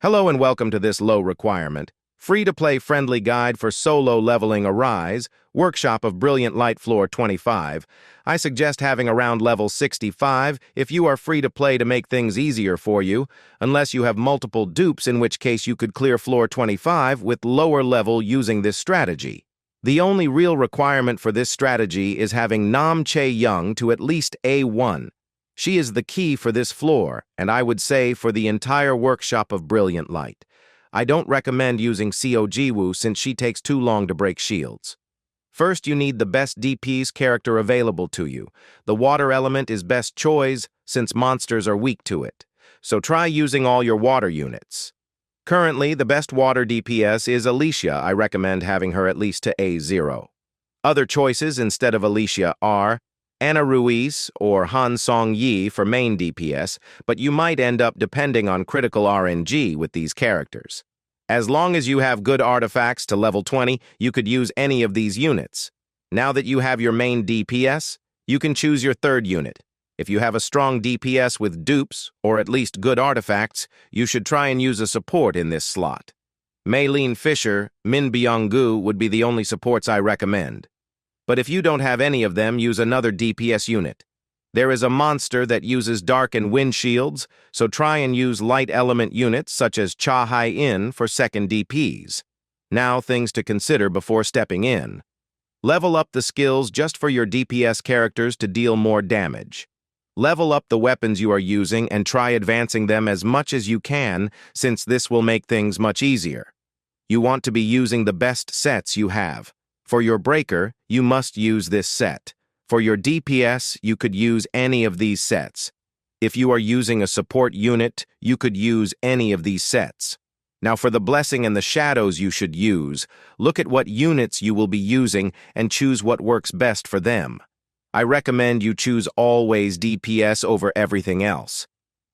Hello and welcome to this low requirement, free-to-play friendly guide for solo leveling Arise, workshop of Brilliant Light Floor 25. I suggest having around level 65 if you are free-to-play to make things easier for you, unless you have multiple dupes, in which case you could clear floor 25 with lower level using this strategy. The only real requirement for this strategy is having Nam Chae Young to at least A1. She is the key for this floor, and I would say for the entire workshop of Brilliant Light. I don't recommend using Seo Jiwoo since she takes too long to break shields. First, you need the best DPS character available to you. The water element is best choice since monsters are weak to it. So try using all your water units. Currently, the best water DPS is Alicia. I recommend having her at least to A0. Other choices instead of Alicia are Ana Ruiz or Han Song-yi for main DPS, but you might end up depending on critical RNG with these characters. As long as you have good artifacts to level 20, you could use any of these units. Now that you have your main DPS, you can choose your third unit. If you have a strong DPS with dupes, or at least good artifacts, you should try and use a support in this slot. Maylene Fisher, Min Byung-gu would be the only supports I recommend. But if you don't have any of them, use another DPS unit. There is a monster that uses dark and wind shields, so try and use light element units such as Cha Hai-in for second DPs. Now things to consider before stepping in. Level up the skills just for your DPS characters to deal more damage. Level up the weapons you are using and try advancing them as much as you can, since this will make things much easier. You want to be using the best sets you have. For your breaker, you must use this set. For your DPS, you could use any of these sets. If you are using a support unit, you could use any of these sets. Now for the blessing and the shadows you should use, look at what units you will be using and choose what works best for them. I recommend you choose always DPS over everything else.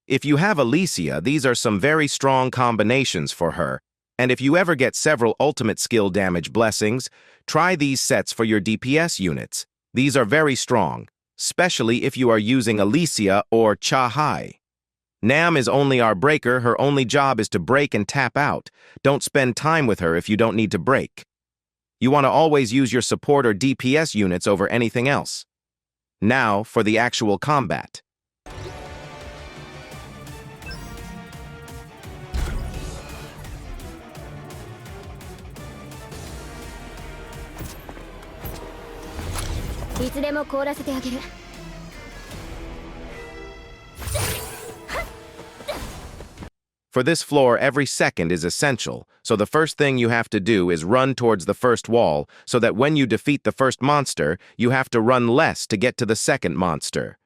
If you have Alicia, these are some very strong combinations for her. And if you ever get several ultimate skill damage blessings, try these sets for your DPS units. These are very strong, especially if you are using Alicia or Cha Hai. Nam is only our breaker. Her only job is to break and tap out. Don't spend time with her if you don't need to break. You want to always use your support or DPS units over anything else. Now for the actual combat. For this floor, every second is essential, so the first thing you have to do is run towards the first wall, so that when you defeat the first monster, you have to run less to get to the second monster.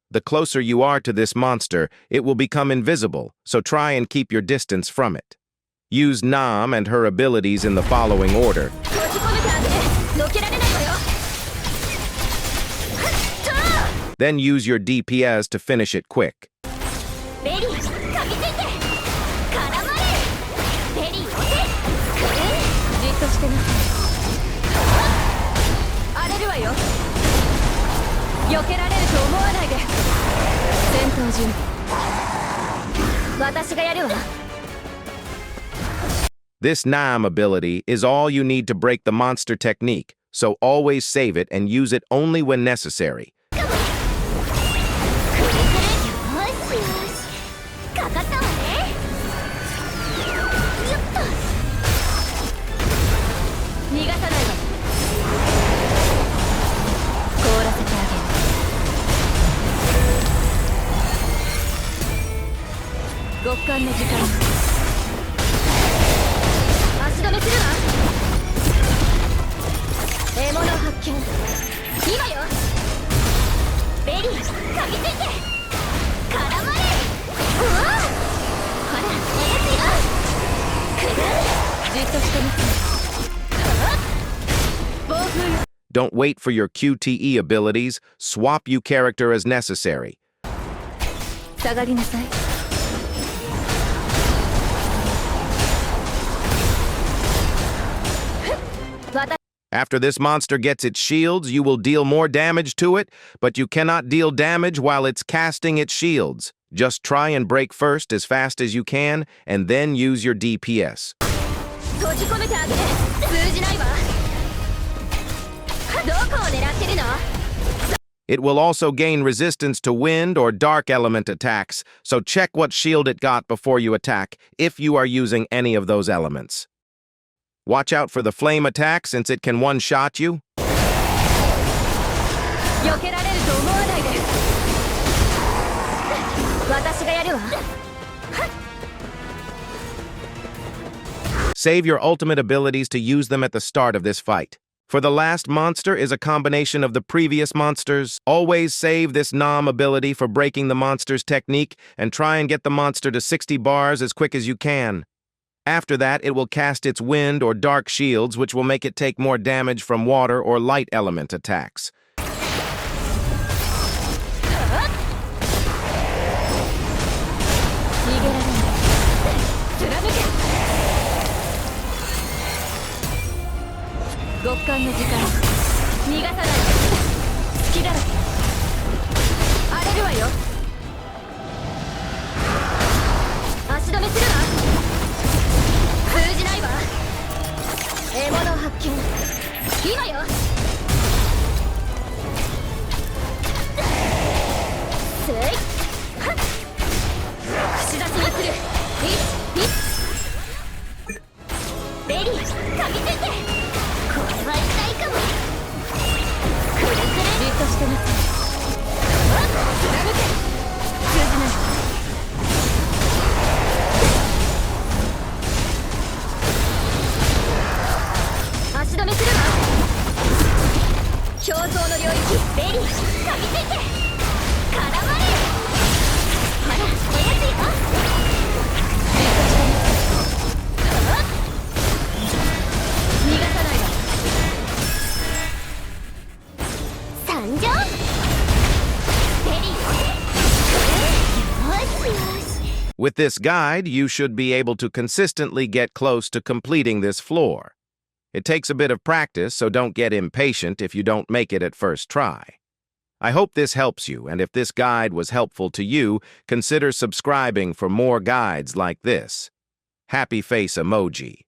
The closer you are to this monster, it will become invisible, so try and keep your distance from it. Use Nam and her abilities in the following order. Then use your DPS to finish it quick. This Nam ability is all you need to break the monster technique, so always save it and use it only when necessary. Don't wait for your QTE abilities. Swap your character as necessary. After this monster gets its shields, you will deal more damage to it, but you cannot deal damage while it's casting its shields. Just try and brake first as fast as you can, and then use your DPS. 閉じ込めてあげる。通じないわ。どこを狙ってるの？ It will also gain resistance to wind or dark element attacks, so check what shield it got before you attack, if you are using any of those elements. Watch out for the flame attack since it can one-shot you. 避けられると思わないで。私がやるわ。 Save your ultimate abilities to use them at the start of this fight. For the last monster is a combination of the previous monsters. Always save this Nom ability for breaking the monster's technique and try and get the monster to 60 bars as quick as you can. After that, it will cast its wind or dark shields, which will make it take more damage from water or light element attacks. 極寒の時間逃がさないで。隙だらけ荒れるわよ。足止めするわ。通じないわ。獲物発見。今よ。せいはっ串出しにする。ベリー噛みついて。 これは痛いかも。くるくるじっとしてなさい。貫け。通じない。足止めするわ。表層の領域ベリー噛みついて。絡まれ。ほらおやすいわ。じっとしてなさい。逃がさないわ。 With this guide, you should be able to consistently get close to completing this floor. It takes a bit of practice, so don't get impatient if you don't make it at first try. I hope this helps you, and if this guide was helpful to you, consider subscribing for more guides like this. Happy face emoji.